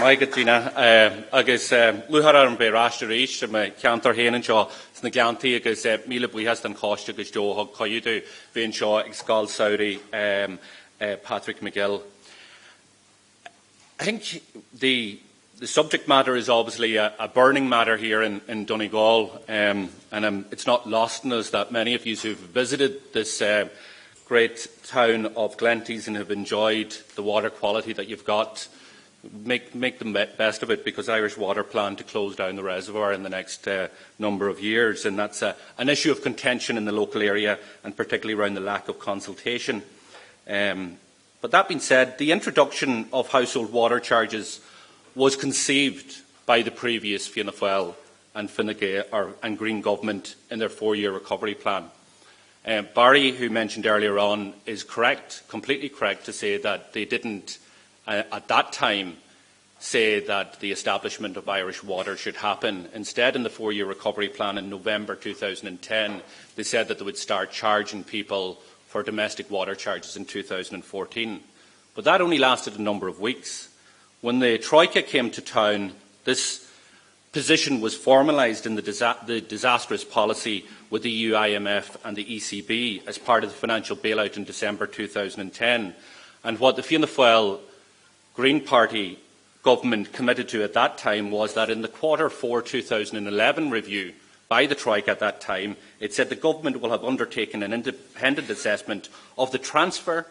agus luhar an be rasta rééis me ceantar héanaan seo sna gceantaí agus míle buíochas an cáiste agus dóthg coiúdú bhíonn seo ag Scáil Saoirí Patrick MacGill. I think the subject matter is obviously a burning matter here in Donegal, and it's not lost on us that many of you who have visited this great town of Glenties and have enjoyed the water quality that you've got make the best of it, because Irish Water plan to close down the reservoir in the next number of years, and that's an issue of contention in the local area, and particularly around the lack of consultation. But that being said, the introduction of household water charges was conceived by the previous Fianna Fáil and Fine Gael and Green government in their 4-year recovery plan. Barry, who mentioned earlier on, is correct, completely correct, to say that they didn't at that time say that the establishment of Irish Water should happen. Instead, in the 4-year recovery plan in November 2010, they said that they would start charging people for domestic water charges in 2014. But that only lasted a number of weeks. When the Troika came to town, this position was formalised in the disastrous policy with the EU, IMF and the ECB as part of the financial bailout in December 2010. And what the Fianna Fáil Green Party government committed to at that time was that in the Q4 2011 review by the Troika at that time, it said the government will have undertaken an independent assessment of the transfer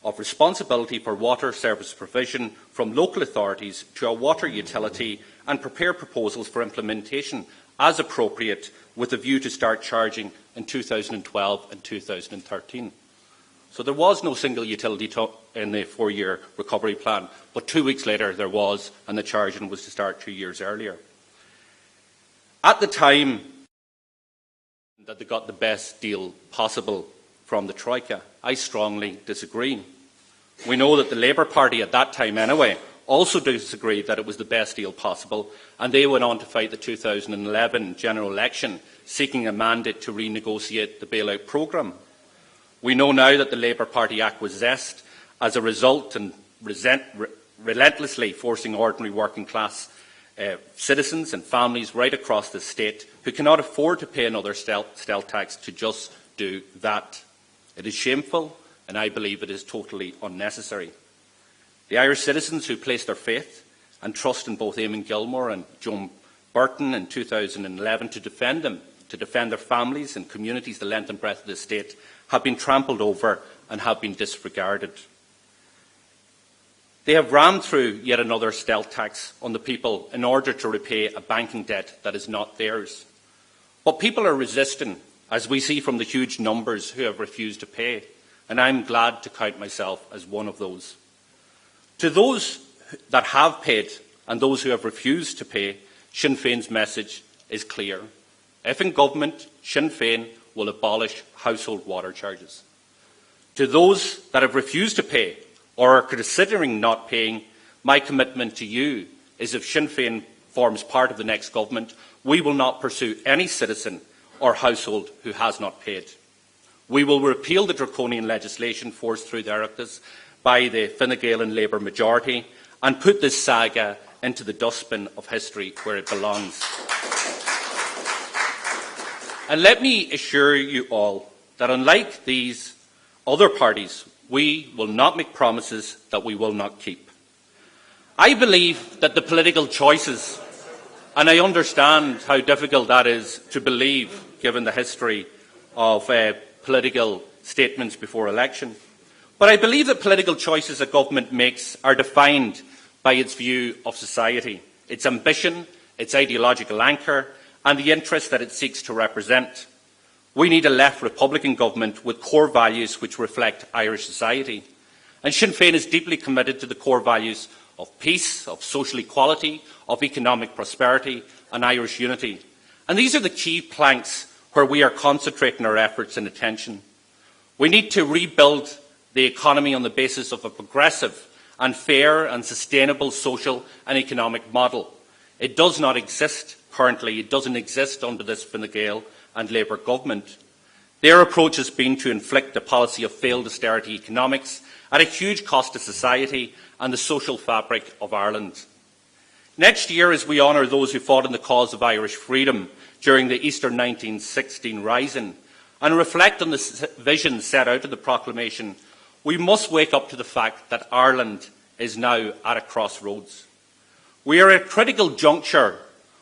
of responsibility for water service provision from local authorities to a water utility and prepare proposals for implementation as appropriate, with a view to start charging in 2012 and 2013. So there was no single utility in the 4-year recovery plan, but 2 weeks later there was, and the charging was to start 2 years earlier. At the time that they got the best deal possible from the Troika, I strongly disagree. We know that the Labour Party at that time anyway also disagreed that it was the best deal possible, and they went on to fight the 2011 general election, seeking a mandate to renegotiate the bailout programme. We know now that the Labour Party acquiesced as a result, and relentlessly forcing ordinary working class citizens and families right across the state who cannot afford to pay another stealth tax to just do that. It is shameful, and I believe it is totally unnecessary. The Irish citizens who placed their faith and trust in both Eamon Gilmore and Joan Burton in 2011 to defend them, to defend their families and communities the length and breadth of the state, have been trampled over and have been disregarded. They have rammed through yet another stealth tax on the people in order to repay a banking debt that is not theirs. But people are resisting, as we see from the huge numbers who have refused to pay, and I am glad to count myself as one of those. To those that have paid and those who have refused to pay, Sinn Féin's message is clear. If in government, Sinn Féin will abolish household water charges. To those that have refused to pay or are considering not paying, my commitment to you is if Sinn Féin forms part of the next government, we will not pursue any citizen or household who has not paid. We will repeal the draconian legislation forced through the Oireachtas by the Fine Gael and Labour majority and put this saga into the dustbin of history where it belongs. And let me assure you all that unlike these other parties, we will not make promises that we will not keep. I believe that the political choices, and I understand how difficult that is to believe given the history of political statements before election, but I believe that political choices a government makes are defined by its view of society, its ambition, its ideological anchor, and the interests that it seeks to represent. We need a left Republican government with core values which reflect Irish society. And Sinn Féin is deeply committed to the core values of peace, of social equality, of economic prosperity and Irish unity. And these are the key planks where we are concentrating our efforts and attention. We need to rebuild the economy on the basis of a progressive and fair and sustainable social and economic model. It does not exist currently. It doesn't exist under this Fine Gael and Labour government. Their approach has been to inflict a policy of failed austerity economics at a huge cost to society and the social fabric of Ireland. Next year, as we honour those who fought in the cause of Irish freedom during the Easter 1916 Rising, and reflect on the vision set out in the proclamation, we must wake up to the fact that Ireland is now at a crossroads. We are at a critical juncture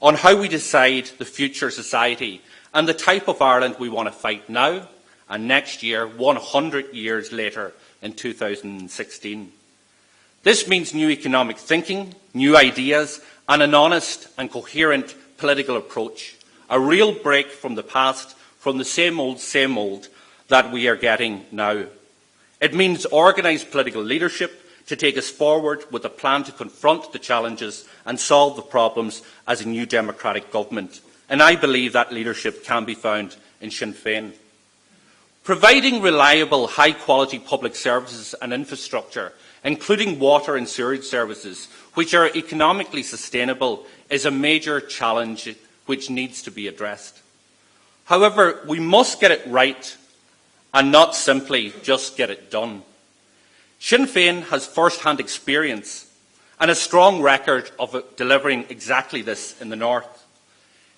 on how we decide the future society and the type of Ireland we want to fight now and next year, 100 years later in 2016. This means new economic thinking, new ideas, and an honest and coherent political approach, a real break from the past, from the same old that we are getting now. It means organised political leadership to take us forward with a plan to confront the challenges and solve the problems as a new democratic government. And I believe that leadership can be found in Sinn Féin. Providing reliable, high-quality public services and infrastructure, including water and sewerage services, which are economically sustainable, is a major challenge which needs to be addressed. However, we must get it right and not simply just get it done. Sinn Féin has first-hand experience and a strong record of delivering exactly this in the North.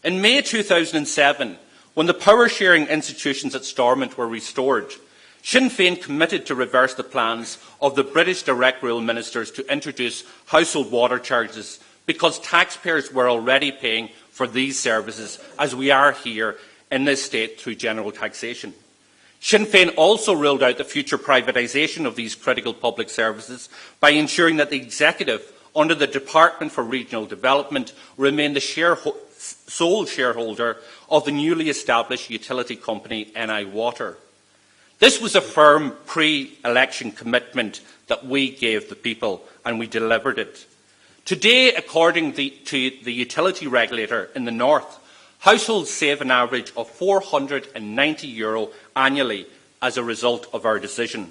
In May 2007, when the power-sharing institutions at Stormont were restored, Sinn Féin committed to reverse the plans of the British direct rule ministers to introduce household water charges because taxpayers were already paying for these services, as we are here in this state through general taxation. Sinn Féin also ruled out the future privatisation of these critical public services by ensuring that the executive, under the Department for Regional Development, remained the sole shareholder of the newly established utility company NI Water. This was a firm pre-election commitment that we gave the people, and we delivered it. Today, according to the utility regulator in the North, households save an average of €490 annually as a result of our decision.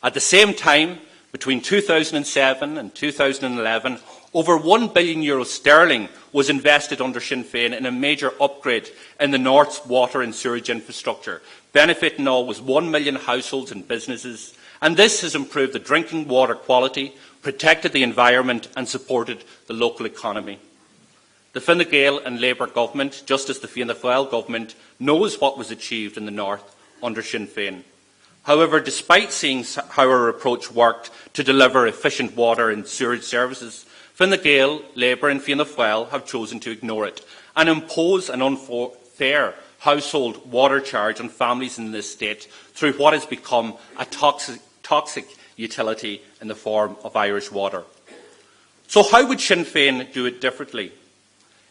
At the same time, between 2007 and 2011, over €1 billion sterling was invested under Sinn Féin in a major upgrade in the North's water and sewerage infrastructure, benefiting almost 1 million households and businesses, and this has improved the drinking water quality, protected the environment and supported the local economy. The Fine Gael and Labour government, just as the Fianna Fáil government, knows what was achieved in the North under Sinn Féin. However, despite seeing how our approach worked to deliver efficient water and sewerage services, Fine Gael, Labour and Fianna Fáil have chosen to ignore it and impose an unfair household water charge on families in this state through what has become a toxic utility in the form of Irish water. So how would Sinn Féin do it differently?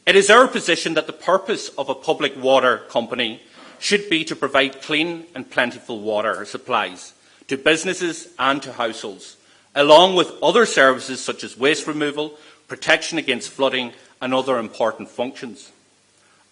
It is our position that the purpose of a public water company should be to provide clean and plentiful water supplies to businesses and to households, along with other services such as waste removal, protection against flooding and other important functions.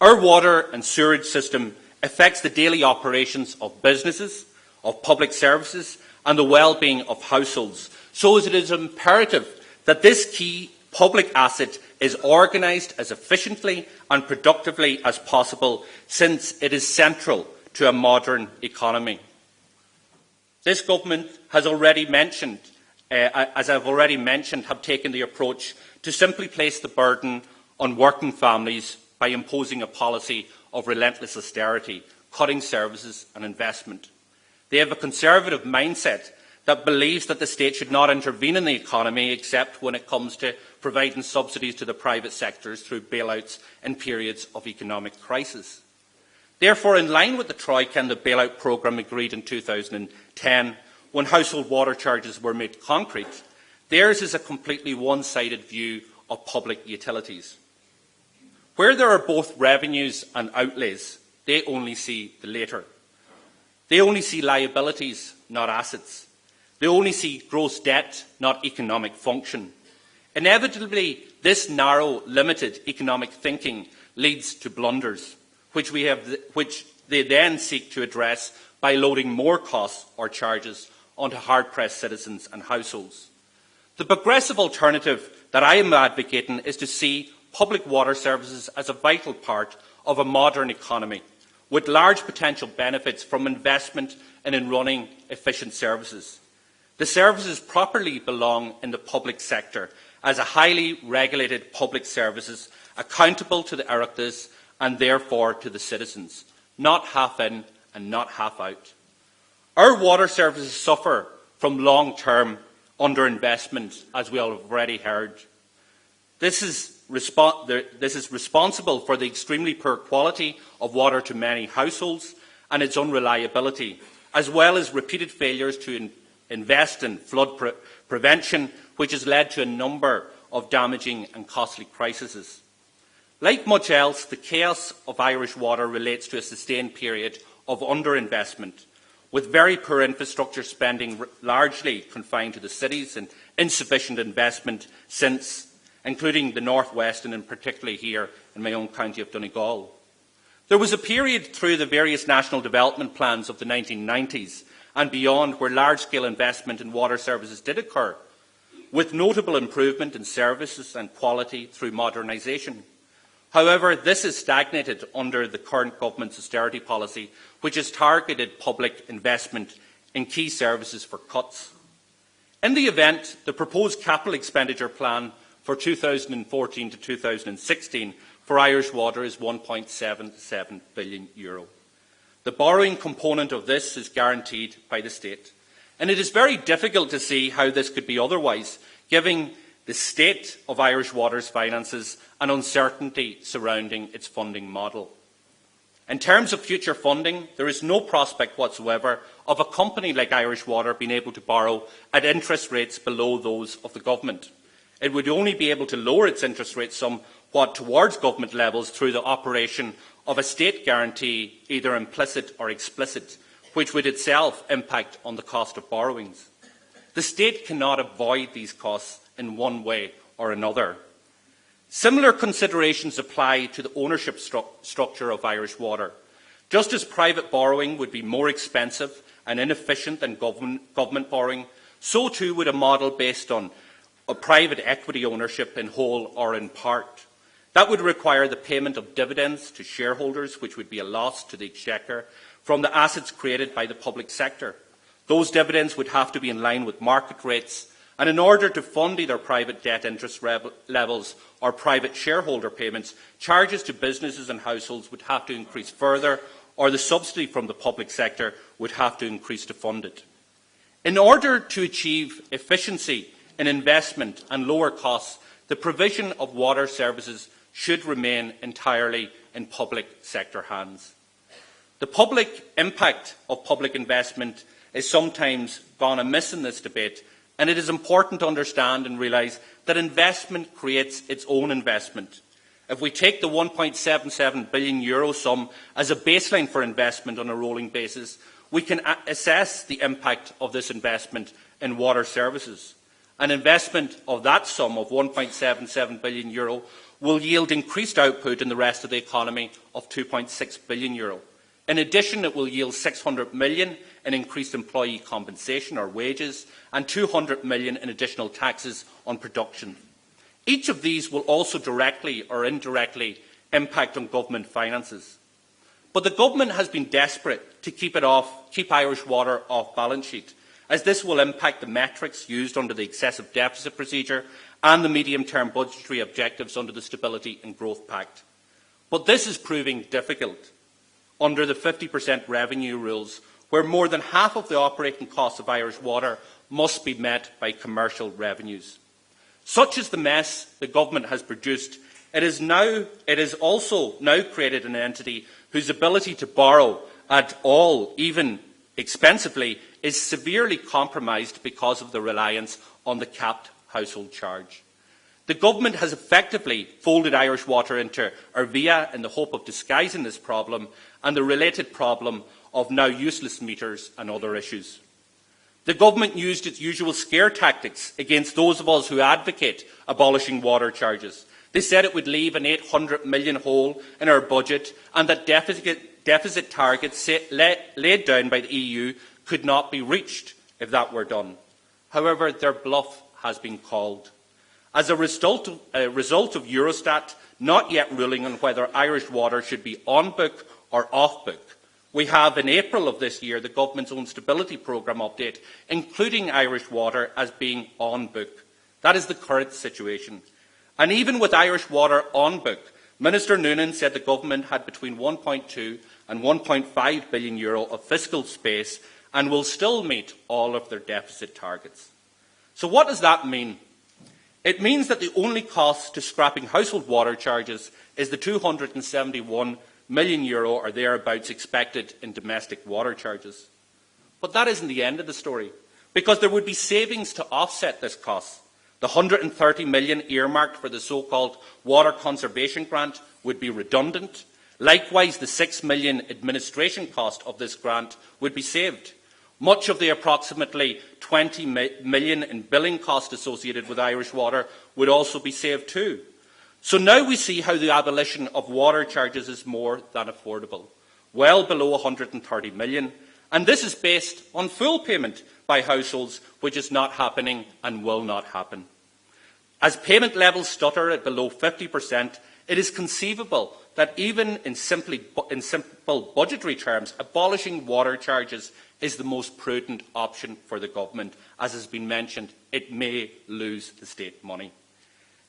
Our water and sewerage system affects the daily operations of businesses, of public services and the well-being of households, so it is imperative that this key public asset is organised as efficiently and productively as possible, since it is central to a modern economy. This government has already mentioned, as I've already mentioned, have taken the approach to simply place the burden on working families by imposing a policy of relentless austerity, cutting services and investment. They have a conservative mindset that believes that the state should not intervene in the economy except when it comes to providing subsidies to the private sectors through bailouts in periods of economic crisis. Therefore, in line with the Troika and the bailout programme agreed in 2010, when household water charges were made concrete, theirs is a completely one-sided view of public utilities. Where there are both revenues and outlays, they only see the later. They only see liabilities, not assets. They only see gross debt, not economic function. Inevitably, this narrow, limited economic thinking leads to blunders, which they then seek to address by loading more costs or charges onto hard-pressed citizens and households. The progressive alternative that I am advocating is to see public water services as a vital part of a modern economy, with large potential benefits from investment and in running efficient services. The services properly belong in the public sector, as a highly regulated public services accountable to the Oireachtas and therefore to the citizens, not half in and not half out. Our water services suffer from long-term underinvestment, as we have already heard. This is responsible for the extremely poor quality of water to many households and its unreliability, as well as repeated failures to invest in flood prevention, which has led to a number of damaging and costly crises. Like much else, the chaos of Irish water relates to a sustained period of underinvestment, with very poor infrastructure spending largely confined to the cities and insufficient investment since, including the North West and in particularly here in my own county of Donegal. There was a period through the various national development plans of the 1990s and beyond where large-scale investment in water services did occur, with notable improvement in services and quality through modernisation. However, this has stagnated under the current government's austerity policy, which has targeted public investment in key services for cuts. In the event, the proposed capital expenditure plan for 2014 to 2016 for Irish Water is €1.77 billion. The borrowing component of this is guaranteed by the state, and it is very difficult to see how this could be otherwise, given the state of Irish Water's finances and uncertainty surrounding its funding model. In terms of future funding, there is no prospect whatsoever of a company like Irish Water being able to borrow at interest rates below those of the government. It would only be able to lower its interest rates somewhat towards government levels through the operation of a state guarantee, either implicit or explicit, which would itself impact on the cost of borrowings. The state cannot avoid these costs in one way or another. Similar considerations apply to the ownership structure of Irish Water. Just as private borrowing would be more expensive and inefficient than government borrowing, so too would a model based on a private equity ownership in whole or in part. That would require the payment of dividends to shareholders, which would be a loss to the Exchequer, from the assets created by the public sector. Those dividends would have to be in line with market rates, and in order to fund either private debt interest levels or private shareholder payments, charges to businesses and households would have to increase further, or the subsidy from the public sector would have to increase to fund it. In order to achieve efficiency in investment and lower costs, the provision of water services should remain entirely in public sector hands. The public impact of public investment is sometimes gone amiss in this debate, and it is important to understand and realise that investment creates its own investment. If we take the €1.77 billion sum as a baseline for investment on a rolling basis, we can assess the impact of this investment in water services. An investment of that sum of €1.77 billion will yield increased output in the rest of the economy of €2.6 billion. In addition, it will yield €600 million in increased employee compensation or wages and €200 million in additional taxes on production. Each of these will also directly or indirectly impact on government finances. But the government has been desperate to keep Irish Water off balance sheet, as this will impact the metrics used under the excessive deficit procedure and the medium-term budgetary objectives under the Stability and Growth Pact. But this is proving difficult under the 50% revenue rules, where more than half of the operating costs of Irish Water must be met by commercial revenues. Such is the mess the government has produced. It has also now created an entity whose ability to borrow at all, even expensively, is severely compromised because of the reliance on the capped household charge. The government has effectively folded Irish Water into Arvia in the hope of disguising this problem and the related problem of now useless meters and other issues. The government used its usual scare tactics against those of us who advocate abolishing water charges. They said it would leave an €800 million hole in our budget and that deficit targets laid down by the EU could not be reached if that were done. However, their bluff has been called. As a result of Eurostat not yet ruling on whether Irish Water should be on book or off book, we have in April of this year the government's own stability programme update, including Irish Water as being on book. That is the current situation. And even with Irish Water on book, Minister Noonan said the government had between €1.2 and €1.5 billion of fiscal space and will still meet all of their deficit targets. So what does that mean? It means that the only cost to scrapping household water charges is the €271 million or thereabouts expected in domestic water charges. But that isn't the end of the story, because there would be savings to offset this cost. The €130 million earmarked for the so-called water conservation grant would be redundant. Likewise, the €6 million administration cost of this grant would be saved. Much of the approximately €20 million in billing costs associated with Irish Water would also be saved too. So now we see how the abolition of water charges is more than affordable, well below €130 million, and this is based on full payment by households, which is not happening and will not happen. As payment levels stutter at below 50%, it is conceivable that even in simple budgetary terms, abolishing water charges is the most prudent option for the government. As has been mentioned, it may lose the state money.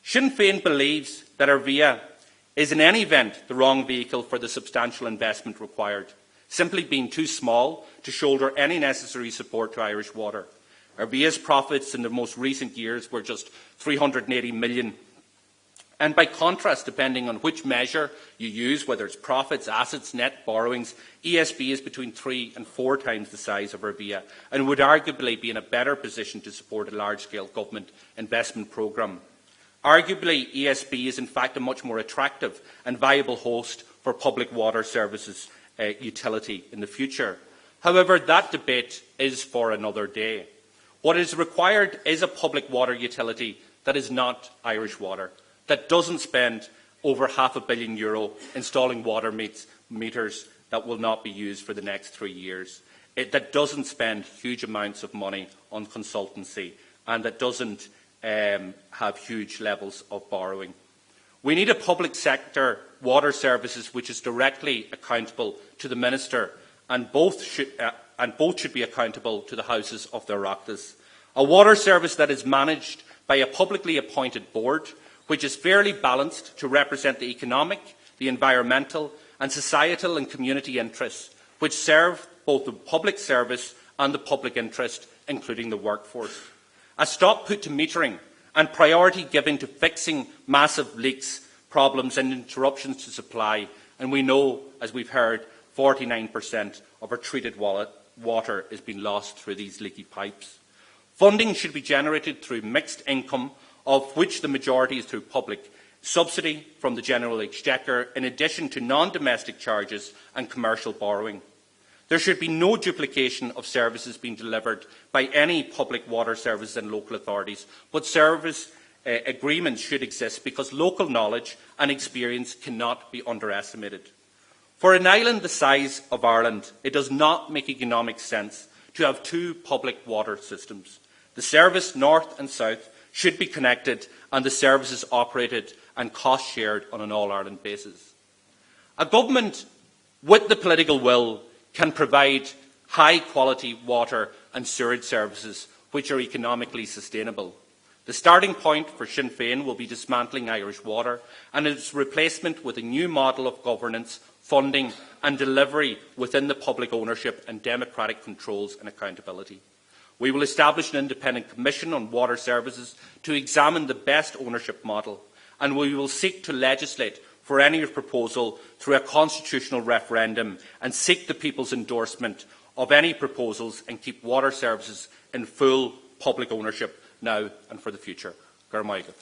Sinn Féin believes that Arvia is in any event the wrong vehicle for the substantial investment required, simply being too small to shoulder any necessary support to Irish Water. Arvia's profits in the most recent years were just €380 million. And by contrast, depending on which measure you use, whether it's profits, assets, net borrowings, ESB is between 3 and 4 times the size of Arvia and would arguably be in a better position to support a large-scale government investment programme. Arguably, ESB is in fact a much more attractive and viable host for public water services utility in the future. However, that debate is for another day. What is required is a public water utility that is not Irish Water, that doesn't spend over €500 million installing water meters that will not be used for the next 3 years, that doesn't spend huge amounts of money on consultancy, and that doesn't have huge levels of borrowing. We need a public sector water services which is directly accountable to the Minister, and both should be accountable to the houses of their Oireachtas. A water service that is managed by a publicly appointed board, which is fairly balanced to represent the economic, the environmental and societal and community interests, which serve both the public service and the public interest, including the workforce. A stop put to metering and priority given to fixing massive leaks, problems and interruptions to supply, and we know, as we've heard, 49% of our treated water is being lost through these leaky pipes. Funding should be generated through mixed income, of which the majority is through public subsidy from the General Exchequer, in addition to non-domestic charges and commercial borrowing. There should be no duplication of services being delivered by any public water services and local authorities, but service agreements should exist because local knowledge and experience cannot be underestimated. For an island the size of Ireland, it does not make economic sense to have 2 public water systems. The service north and south should be connected and the services operated and cost shared on an all-Ireland basis. A government with the political will can provide high-quality water and sewerage services which are economically sustainable. The starting point for Sinn Féin will be dismantling Irish Water and its replacement with a new model of governance, funding and delivery within the public ownership and democratic controls and accountability. We will establish an independent commission on water services to examine the best ownership model, and we will seek to legislate for any proposal through a constitutional referendum and seek the people's endorsement of any proposals and keep water services in full public ownership now and for the future. Gur Maigad.